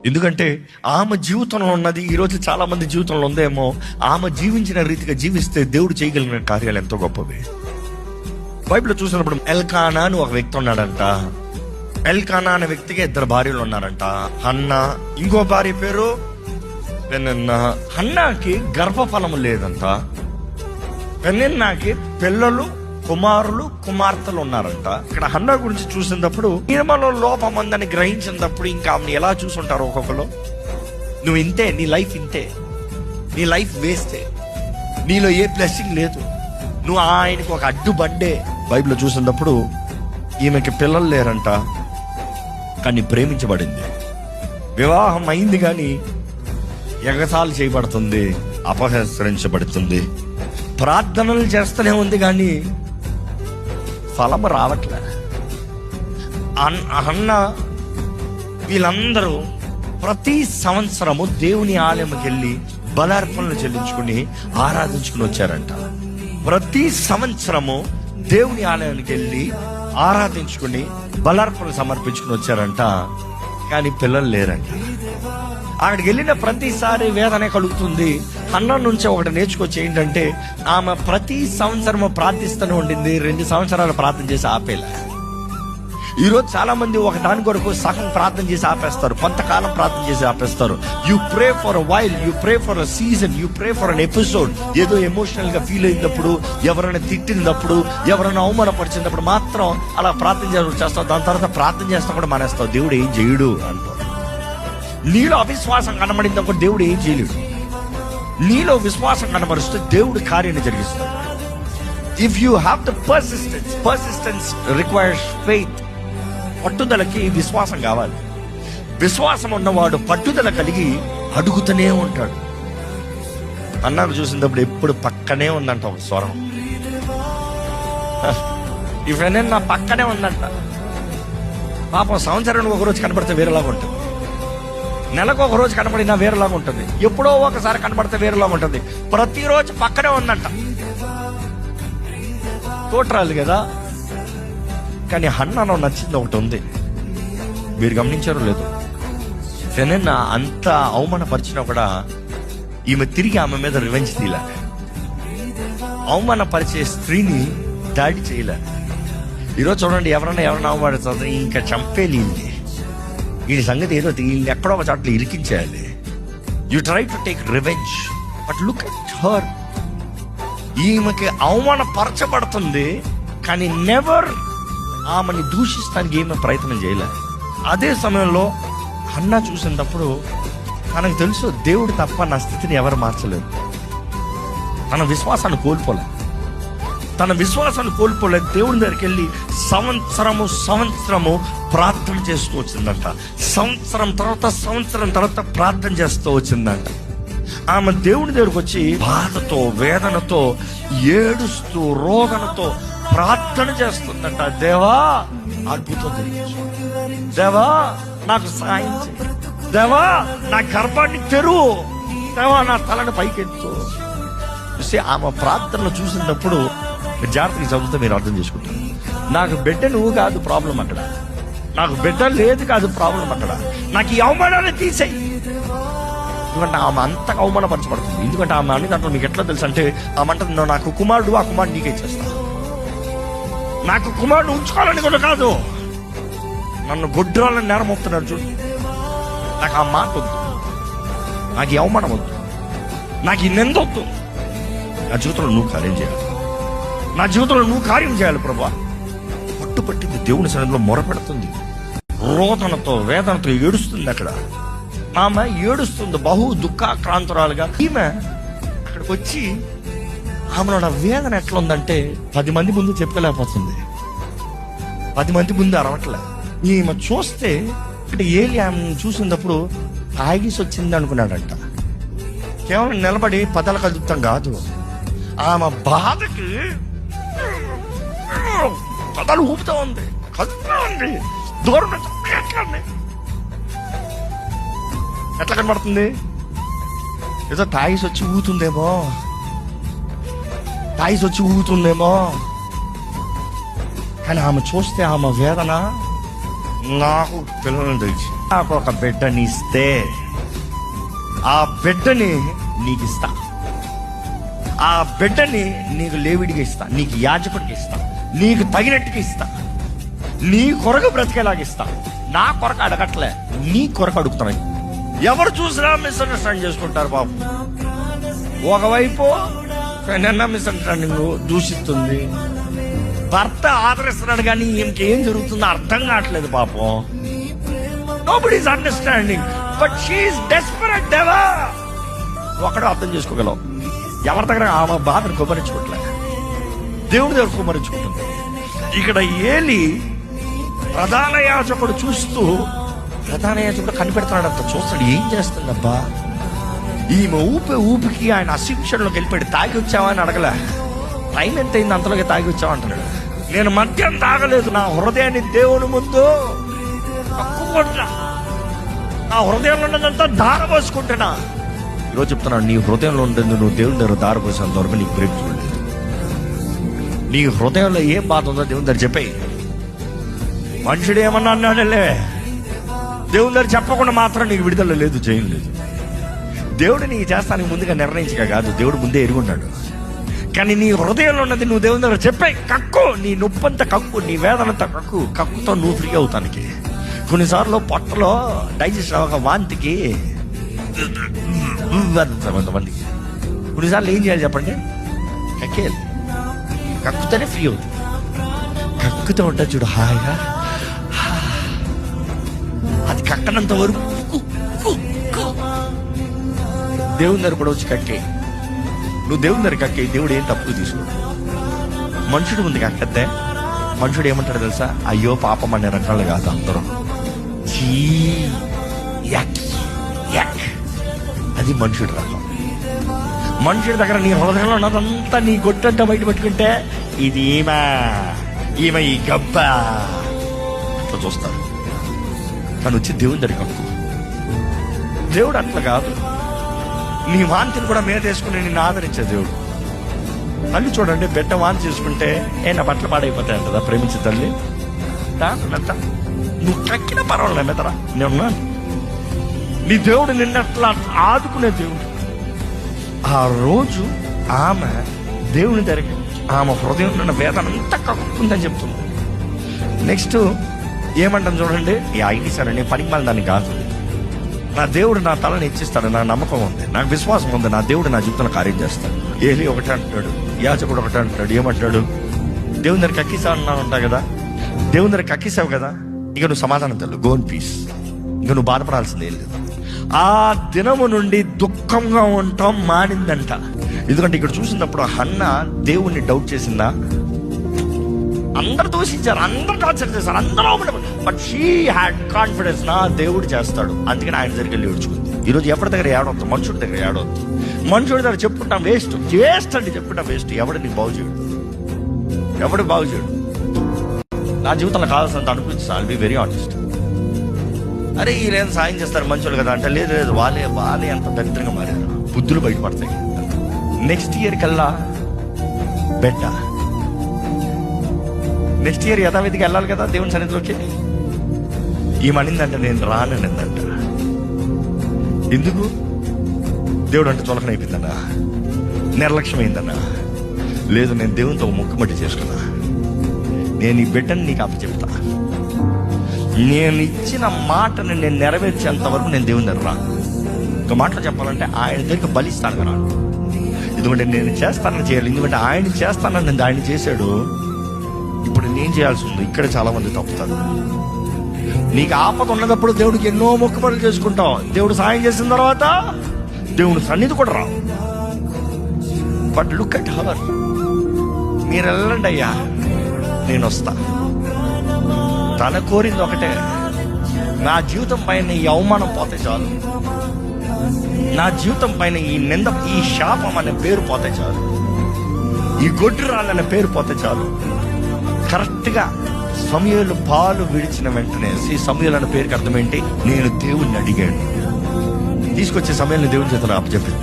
ఎందుకంటే ఆమె జీవితంలో ఉన్నది ఈరోజు చాలా మంది జీవితంలో ఉందేమో. ఆమె జీవించిన రీతిగా జీవిస్తే దేవుడు చేయగలిగిన కార్యాలు ఎంతో గొప్పవి. బైబిల్లో చూసినప్పుడు ఎల్కానా అని ఒక వ్యక్తి ఉన్నాడంట. ఎల్కానా అనే వ్యక్తికి 2 భార్యలు ఉన్నారంట, హన్నా, ఇంకో భార్య పేరు పెనిన్నా. హన్నాకి గర్భఫలము లేదంట. పెనిన్నాకి పిల్లలు, కుమారులు, కుమార్తెలు ఉన్నారంట. ఇక్కడ హన్నా గురించి చూసినప్పుడు ఈమెలో లోపం ఉందని గ్రహించినప్పుడు ఇంకా ఆమెను ఎలా చూసుంటారు ఒక్కొక్కరు. నువ్వు ఇంతే, నీ లైఫ్ ఇంతే, నీ లైఫ్ వేస్టే, నీలో ఏ బ్లెస్సింగ్ లేదు, నువ్వు ఆయనకు ఒక అడ్డుబండే. బైబిల్లో చూసినప్పుడు ఈమెకి పిల్లలు లేరంట, కానీ ప్రేమించబడింది. వివాహం అయింది కానీ ఎగతాళి చేయబడుతుంది, అపహరించబడుతుంది. ప్రార్థనలు చేస్తూనే ఉంది కానీ ఫలము రావట్లే. అన్న వీళ్ళందరూ ప్రతి సంవత్సరము దేవుని ఆలయంకి వెళ్ళి బలార్పణలు చెల్లించుకుని ఆరాధించుకుని వచ్చారంట. ప్రతి సంవత్సరము దేవుని ఆలయానికి వెళ్ళి ఆరాధించుకుని బలార్పణలు సమర్పించుకుని వచ్చారంట, కానీ పిల్లలు లేరంట. అక్కడికి వెళ్ళిన ప్రతిసారి వేదనే కలుగుతుంది. హన్నా నుంచి ఒకటి నేర్చుకొచ్చి ఏంటంటే, ఆమె ప్రతి సంవత్సరము ప్రార్థిస్తూనే ఉండింది. 2 సంవత్సరాలు ప్రార్థన చేసి ఆపేలా. ఈరోజు చాలా మంది ఒక దాని కొరకు సగం ప్రార్థన చేసి ఆపేస్తారు, కొంతకాలం ప్రార్థన చేసి ఆపేస్తారు. You pray for a while, you pray for a season, you pray for an episode. ఏదో ఎమోషనల్ గా ఫీల్ అయినప్పుడు, ఎవరైనా తిట్టినప్పుడు, ఎవరైనా అవమానపరిచినప్పుడు మాత్రం అలా ప్రార్థన చేస్తావు. దాని తర్వాత ప్రార్థన చేస్తా కూడా మానేస్తావు. దేవుడు ఏం చేయడు అంటావు. నీలో అవిశ్వాసం కనబడిందప్పుడు దేవుడు ఏం చేయలేడు. నీలో విశ్వాసం కనబరుస్తే దేవుడు కార్యాన్ని జరిగిస్తాడు. If you have the persistence requires faith. పట్టుదలకి విశ్వాసం కావాలి. విశ్వాసం ఉన్నవాడు పట్టుదల కలిగి అడుగుతూనే ఉంటాడు. అన్నాకు చూసినప్పుడు ఎప్పుడు పక్కనే ఉందంట ఒక స్వరం. ఇవన్నీ నా పక్కనే ఉందంట. పాపం సంవత్సరానికి ఒకరోజు కనబడితే వేరేలాగా ఉంటుంది, నెలకు ఒక రోజు కనబడినా వేరేలాగా ఉంటుంది, ఎప్పుడో ఒకసారి కనబడితే వేరేలాగా ఉంటుంది. ప్రతిరోజు పక్కనే ఉందంట. తోటరాలు కదా, కానీ హన్నాలో నచ్చింది ఒకటి ఉంది. మీరు గమనించారో లేదు, పెనిన్నా అంత అవమానపరిచినా కూడా ఈమె తిరిగి ఆమె మీద రివెంజ్ తీయలే. అవమానపరిచే స్త్రీని దాడి చేయలే. ఈరోజు చూడండి, ఎవరైనా అవమానపడుతుంది ఇంకా చంపేలి. ఈ సంగతి ఏదో వీళ్ళని ఎక్కడో ఒక చోట్ల ఇరికించేయాలి. You try to take revenge, but look at her. ఈమెకి అవమానపరచబడుతుంది కానీ నెవర్ ఆమెని దూషిస్తానికి ఏమీ ప్రయత్నం చేయలే. అదే సమయంలో హన్నా చూసినప్పుడు తనకు తెలుసు, దేవుడు తప్ప నా స్థితిని ఎవరు మార్చలేదు. తన విశ్వాసాన్ని కోల్పోలేదు. దేవుని దగ్గరికి వెళ్ళి సంవత్సరము ప్రార్థన చేస్తూ వచ్చిందంట. సంవత్సరం తర్వాత ప్రార్థన చేస్తూ వచ్చిందంట. ఆమె దేవుని దగ్గరకు వచ్చి బాధతో, వేదనతో, ఏడుస్తూ, రోదనతో ప్రార్థన చేస్తుందంట. దేవా అద్భుతం జరిగించు, దేవా నాకు సాయం చేయి, దేవా నా గర్భాన్ని తెరువు, దేవా నా తలని పైకెత్తు. ఆమె ప్రార్థనలు చూసినప్పుడు జాగ్రత్తగా చదివితే మీరు అర్థం చేసుకుంటారు. నాకు బిడ్డ నువ్వు కాదు ప్రాబ్లం అక్కడ, నాకు బిడ్డ లేదు కాదు ప్రాబ్లం అక్కడ, నాకు ఈ అవమానాన్ని తీసేయి. ఎందుకంటే ఆమె అంతగా అవమానపరచబడుతుంది. ఎందుకంటే ఆమె అన్ని దాంట్లో మీకు ఎట్లా తెలుసు అంటే, ఆమె అంటే నాకు కుమారుడు, ఆ కుమారుడు నీకే ఇచ్చేస్తా, నాకు కుమారుడు ఉంచుకోవాలని కూడా కాదు, నన్ను గొడ్రాలని నేరం మోపుతున్నాడు చూడు. నాకు ఆ మాట వద్దు, నాకు ఈ అవమానం వద్దు, నాకు ఈ నింద వద్దు. నా జీవితంలో నువ్వు కార్యం చేయాలి, నా జీవితంలో నువ్వు కార్యం చేయాలి ప్రభా. పట్టుపట్టింది, దేవుని సన్నిధిలో మొరపెడుతుంది, రోదనతో, వేదనతో ఏడుస్తుంది. అక్కడ ఆమె ఏడుస్తుంది, బహు దుఃఖాక్రాంతురాలుగా. ఈమె అక్కడికి వచ్చి ఆమెలో నా వేదన ఎట్లా ఉందంటే 10 మంది ముందు చెప్పుకోలేకపోతుంది, 10 మంది ముందు అరవట్లే. ఈమె చూస్తే ఇక్కడ ఏలి ఆమె చూసినప్పుడు ఆగిసి వచ్చింది అనుకున్నాడంట. కేవలం నిలబడి పదాలు కలుపుతాం కాదు, ఆమె బాధకి పదాలు ఊపుతా ఉంది, కలుపుతా ఉంది. దూరం ఎట్లా కనబడుతుంది? ఏదో తాయిసి వచ్చి ఊగుతుందేమో, కానీ ఆమె చూస్తే ఆమె వేదన నాకు పిల్లలను తెలిసి నాకు ఒక బిడ్డని ఇస్తే ఆ బిడ్డని నీకు ఇస్తా, ఆ బిడ్డని నీకు లేవిడిగా ఇస్తా, నీకు యాజకుడికి ఇస్తా, నీకు తగినట్టుగా ఇస్తా, నీ కొరకు బ్రతికేలాగా ఇస్తా. నా కొరకు అడగట్లే, నీ కొరకు అడుగుతున్నాయి. ఎవరు చూసినా మిస్అండర్స్టాండ్ చేసుకుంటారు పాపం. ఒకవైపు నిన్న మిస్అండర్స్టాండింగ్ దూషిస్తుంది, భర్త ఆదరిస్తున్నాడు కానీ ఇంకేం జరుగుతుందో అర్థం కావట్లేదు పాపం. Nobody is understanding but she is desperate. దేవా ఒకడు అర్థం చేసుకోగలవు. ఎవరి దగ్గర ఆమె బాధను కుమరించుకోవట్లే, దేవుడి దగ్గర కుమరించుకుంటుంది. ఇక్కడ ఏలి ప్రధాన యాజకుడు చూస్తూ, ప్రధాన యాజకుడు కనిపెడుతున్నాడంత, చూస్తాడు ఏం చేస్తుందబ్బా. ఈమె ఊపికి ఆయన అశిక్షణలోకి వెళ్ళిపోయాడు. తాగి వచ్చావా అని అడగలే, టైం ఎంత అయింది అంతలోకి తాగి వచ్చావా అంటున్నాడు. నేను మద్యం తాగలేదు, నా హృదయాన్ని దేవుని ముందు కక్కుకుంటున్నా, నా హృదయంలో ఉన్నదంతా ధారపోసుకుంటున్నా. ఈరోజు చెప్తున్నాను, నీ హృదయంలో ఉండేది నువ్వు దేవుని దగ్గర ధారపోసేంత వరకు నీకు బ్రేక్ చూడలేదు. నీ హృదయంలో ఏం బాధ ఉందో దేవుని దగ్గర చెప్పేయి. మనుషుడు ఏమన్నా అన్నాడలే, దేవుని దగ్గర చెప్పకుండా మాత్రం నీకు విడుదల లేదు, జయం లేదు. దేవుడు నీకు చేస్తానికి ముందుగా నిర్ణయించక కాదు, దేవుడు ముందే ఎరుగున్నాడు. కానీ నీ హృదయంలో ఉన్నది నువ్వు దేవుని దగ్గర చెప్పే. కక్కు, నీ నొప్పంతా కక్కు, నీ వేదనంతా కక్కు. కక్కుతో నువ్వు ఫ్రీ అవుతానికి. కొన్నిసార్లు పొట్టలో డైజెషన్ ఒక వాంతికి కొంతమందికి కొన్నిసార్లు ఏం చేయాలి చెప్పండి, కక్కేయాలి. కక్కుతోనే ఫ్రీ అవుతుంది. కక్కుతో ఉంటుంది చూడు హాయిగా, అది కక్కనంత వరకు దేవుని దగ్గర కూడా వచ్చి కక్కే. నువ్వు దేవుని దగ్గర కక్కే, దేవుడు ఏం తప్పుకు తీసుకోడు. మనుషుడు ముందు కక్కద్దే, మనుషుడు ఏమంటాడు తెలుసా, అయ్యో పాపం అనే రకాలు కాదు అందరూ, అది మనుషుడు రకం. మనుషుడి దగ్గర నీ హృదయంలో ఉన్నదంతా నీ గొట్టంతా బయట పెట్టుకుంటే, ఇది ఈమె ఈ గబ్బ అట్లా చూస్తారు. కానీ వచ్చి దేవుని దగ్గర కక్కు. దేవుడు అట్లా కాదు, నీ వాంతిని కూడా మీద వేసుకుని నిన్ను ఆదరించే దేవుడు. తల్లి చూడండి, బిడ్డ వాంతి చేసుకుంటే నా బట్టలు పాడైపోతాయి అంటదా ప్రేమించే తల్లి. దాంత నువ్వు కక్కిన పర్వాలేదు మెదరా, నేనున్నాను. నీ దేవుడు నిన్నట్లా ఆదుకునే దేవుడు. ఆ రోజు ఆమె దేవుని దగ్గర ఆమె హృదయంలో ఉన్న వేదన అంతా కక్కుందని చెప్తుంది. నెక్స్ట్ ఏమంటాను చూడండి, ఈ ఐటీ సార్ నేను పనికి మళ్ళీ దాన్ని కాదు, నా దేవుడు నా తలని ఇచ్చిస్తాడు, నా నమ్మకం ఉంది, నాకు విశ్వాసం ఉంది, నా దేవుడు నా జీవితంలో కార్యం చేస్తాడు. ఏలి ఒకటే అంటాడు, యాజకుడు ఒకటే అంటాడు. ఏమంటాడు, దేవుని దగ్గర కక్కిసావు అన్నాను ఉంటా కదా, దేవుని దగ్గర కక్కిసావు కదా, ఇక నువ్వు సమాధానం తెలు, గో ఇన్ పీస్, ఇక నువ్వు బాధపడాల్సింది ఏం లేదు. ఆ దినము నుండి దుఃఖంగా ఉండటం మానిందంట. ఎందుకంటే ఇక్కడ చూసినప్పుడు హన్న దేవుణ్ణి డౌట్ చేసిందా, అందరు దూషించారు, అందరు టార్చర్ చేశారు, అందరూ, బట్ షీ హ్యాడ్ కాన్ఫిడెన్స్, నా దేవుడు చేస్తాడు. అందుకని ఆయన దగ్గర వెళ్ళి ఏడ్చుకుంది. ఈరోజు ఎవరి దగ్గర ఏడవద్దు, మనుషుడి దగ్గర ఏడవద్దు. మనుషుడి దగ్గర చెప్పుకుంటాం వేస్ట్ అండి, చెప్పుకుంటాం వేస్ట్. ఎవడు నీకు బాగు చేయడు, ఎవడు బాగు చేయడు. నా జీవితంలో కావాల్సినంత అనిపించి ఐల్ బి వెరీ ఆనెస్ట్. అరే వీళ్ళేం సాయం చేస్తారు మంచోళ్ళు కదా అంటే, లేదు వాళ్ళే అంత దరిద్రంగా మారారు, బుద్ధులు బయటపడతాయి. నెక్స్ట్ ఇయర్ కల్లా బెట్ట, నెక్స్ట్ ఇయర్ యథావిధికి వెళ్ళాలి కదా దేవుని సన్నిధిలోకి. ఏమనిందంటే నేను రానందంట. ఎందుకు? దేవుడు అంటే చులకన అయిపోయిందన్నా, నిర్లక్ష్యం అయిందన్నా. లేదు, నేను దేవునితో ముక్కుమట్టి చేసుకున్నా, నేను ఈ బిడ్డని నీకు అప్పచెప్తా, నేను ఇచ్చిన మాటని నేను నెరవేర్చేంత వరకు నేను దేవుని దగ్గర రాను. ఒక మాటలో చెప్పాలంటే ఆయన దగ్గర బలిస్తాను రాను. ఎందుకంటే నేను చేస్తానని చేయాలి, ఎందుకంటే ఆయన చేస్తానని నేను ఆయన చేశాడు. ఇప్పుడు నేను చేయాల్సి ఉంది. ఇక్కడ చాలా మంది తప్పుతారు. నీకు ఆపద ఉన్నప్పుడు దేవుడికి ఎన్నో మొక్కుబడులు చేసుకుంటావు, దేవుడు సాయం చేసిన తర్వాత దేవుడు సన్నిధి కూడా రావు. బట్ లుక్ అట్ హర్, మీరు వెళ్ళండి అయ్యా, నేను వస్తా. తన కోరింది ఒకటే, నా జీవితం పైన ఈ అవమానం పోతే చాలు, నా జీవితం పైన ఈ నింద, ఈ శాపం అనే పేరు పోతే చాలు, ఈ గొడ్డు రాళ్ళనే పేరు పోతే చాలు. కరెక్ట్గా సమూయేలు పాలు విడిచిన వెంటనే, ఈ సమూయేలు అనే పేరుకి అర్థం ఏంటి, నేను దేవుణ్ణి అడిగాడు, తీసుకొచ్చే సమయాన్ని దేవుని చేతులు అప్పచెప్పింది.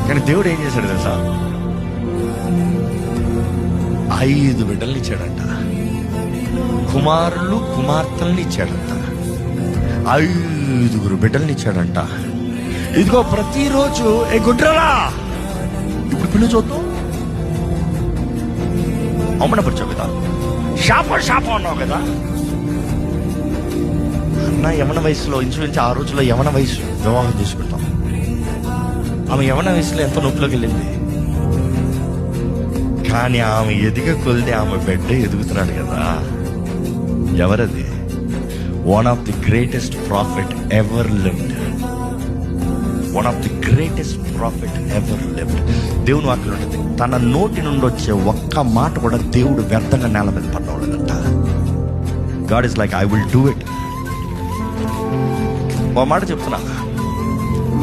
కానీ దేవుడు ఏం చేశాడు తెలుసా, 5 బిడ్డల్ని ఇచ్చాడంట, కుమారులు కుమార్తెల్ని ఇచ్చాడంట. 5 బిడ్డల్ని ఇచ్చాడంట. ఇదిగో ప్రతిరోజు ఏ గుడ్రలా ఇప్పుడు పిల్లు చూద్దాం, అవమానపరిచావు కదా, శాపం అన్నావు కదా అన్న. యవన వయసులో ఇన్సూరెన్స్ ఆ రోజుల్లో యవన వయసు వివాహం చేసుకుంటాం. ఆమె యవన వయసులో ఎంతో నొప్పిలోకి వెళ్ళింది. కానీ ఆమె ఎదిగే కొలిది ఆమె బిడ్డ ఎదుగుతున్నాడు కదా. ఎవరది? One of the greatest profit ever lived. One of the greatest profit ever lived. దేవుని వాక్యం ఉంటుంది, తన నోటి నుండి వచ్చే ఒక్క మాట కూడా దేవుడు వ్యర్థంగా నేల మీద పడ్డవాళ్ళంట. God is like, I will do it. ఒక మాట చెప్తున్నా,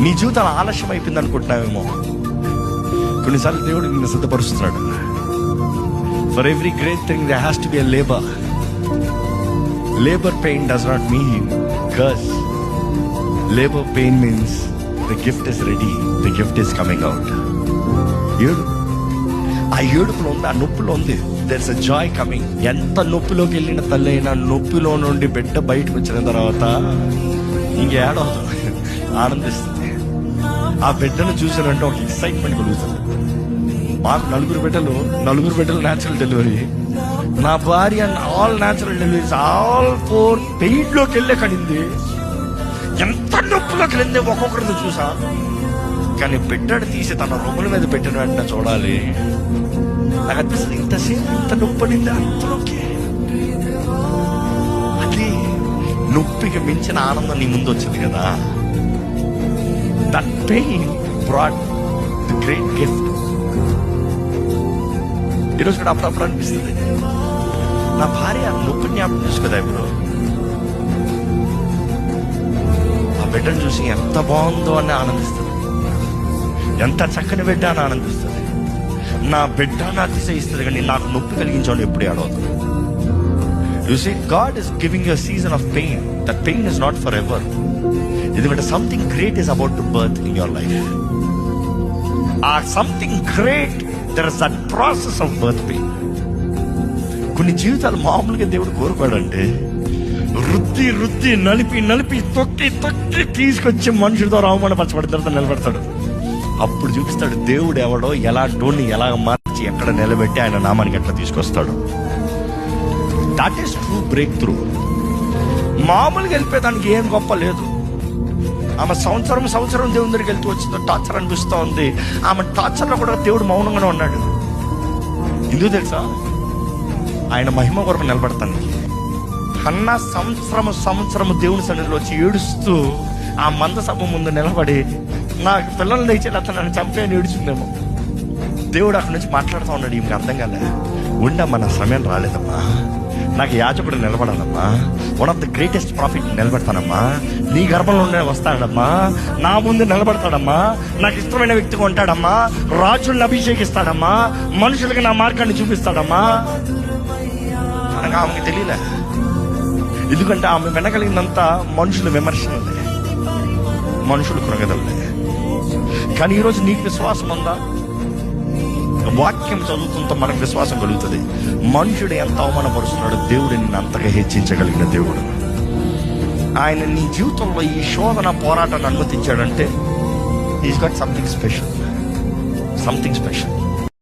నీ జీవితాలు ఆలస్యం అయిపోయింది అనుకుంటున్నావేమో. కొన్నిసార్లు దేవుడు నిన్ను సిద్ధపరుస్తున్నాడు. For every great thing there has to be a labor. Labor pain does not mean curse. Labor pain means the gift is ready, the gift is coming out. ఆ ఏడుపులో ఉంది, ఆ నొప్పిలో ఉంది. there's a joy coming. ఎంత నొప్పిలోకి వెళ్ళిన తల్లి అయినా నొప్పిలో నుండి బిడ్డ బయటకు వచ్చిన తర్వాత ఇంకేడవదు, ఆనందిస్తుంది. ఆ బిడ్డను చూసానంటే ఒక ఎక్సైట్మెంట్ కలుగుతుంది. మాకు 4 బిడ్డలు న్యాచురల్ డెలివరీ. నా భార్య ఆల్ న్యాచురల్ డెలివరీస్, ఆల్ 4 పెయిన్లోకి వెళ్ళే కడింది. ఎంత నొప్పిలోకి వెళ్ళింది ఒక్కొక్కరిని చూసా. కానీ బిడ్డను తీసి తన రొమ్ముల మీద పెట్టిన వెంటనే చూడాలి, నాకు అనిపిస్తుంది ఇంతసేపు ఇంత నొప్పి పడింది అంతలోకి. అది నొప్పికి మించిన ఆనందం నీ ముందు వచ్చింది కదా. That pain brought the great gift. ఈరోజు కూడా అప్పుడప్పుడు అనిపిస్తుంది, నా భార్య నొప్పి జ్ఞాపకం చేసుకోదా ఇప్పుడు. ఆ బిడ్డను చూసి ఎంత బాగుందో అని ఆనందిస్తుంది, ఎంత చక్కని బిడ్డ అని ఆనందిస్తుంది. నా బిడ్డ నా అతిశయిస్తుంది, కానీ నాకు నొప్పి కలిగించాలని ఎప్పుడు ఏడవదు. You see, God is giving you a season of pain. That pain is not forever. ఎందుకంటే something great is about to birth in your life. Something great, there is that process of birth pain. కొన్ని జీవితాలు మామూలుగా దేవుడు కోరుకోడంటే రుద్ది నలిపి తొక్కి తీసుకొచ్చి మనుషుల ద్వారా అవమానపరచబడిన తర్వాత నిలబెడతాడు. అప్పుడు చూపిస్తాడు దేవుడు ఎవడో, ఎలాంటి ఎలా మార్చి ఎక్కడ నిలబెట్టి ఆయన నామానికి ఎట్లా తీసుకొస్తాడు. That is true break through. మామూలుగా వెళ్ళిపోయేదానికి ఏం గొప్ప లేదు. ఆమె సంవత్సరం దేవుని దగ్గరికి వెళ్తూ వచ్చిందో టార్చర్ అనిపిస్తూ ఉంది. ఆమె టార్చర్లో కూడా దేవుడు మౌనంగానే ఉన్నాడు. ఎందుకు తెలుసా? ఆయన మహిమ కొరకు నిలబడతాను. హన్నా సంవత్సరము దేవుని సన్నిధిలో వచ్చి ఏడుస్తూ ఆ మందసభ ముందు నిలబడి, నాకు పిల్లలు దయచేది అతను నన్ను చంపేయని ఏడుచుందేమో. దేవుడు అక్కడి నుంచి మాట్లాడుతూ ఉన్నాడు, ఈమెకు అర్థం కాలే. ఉండమ్మా, నా సమయం రాలేదమ్మా, నాకు యాజకుడు నిలబడాలమ్మా, one of the greatest prophet నిలబెడతానమ్మా, నీ గర్భంలో ఉండే వస్తాడమ్మా, నా ముందు నిలబడతాడమ్మా, నాకు ఇష్టమైన వ్యక్తిగా ఉంటాడమ్మా, రాజుల్ని అభిషేకిస్తాడమ్మా, మనుషులకి నా మార్గాన్ని చూపిస్తాడమ్మా. అనగా ఆమెకి తెలియలే. ఎందుకంటే ఆమె వినగలిగినంత మనుషుల విమర్శనలే, మనుషులు కృంగదలే. కానీ ఈరోజు నీకు విశ్వాసం ఉందా? వాక్యం చదువుతుంటే మనకు విశ్వాసం కలుగుతుంది. మనుషుడు ఎంత అవమానపరుస్తున్నాడు, దేవుడు నిన్ను అంతగా హెచ్చించగలిగిన దేవుడు. ఆయన నీ జీవితంలో ఈ శోధన పోరాటాన్ని అనుమతించాడంటే ఈజ్ గాట్ సంథింగ్ స్పెషల్.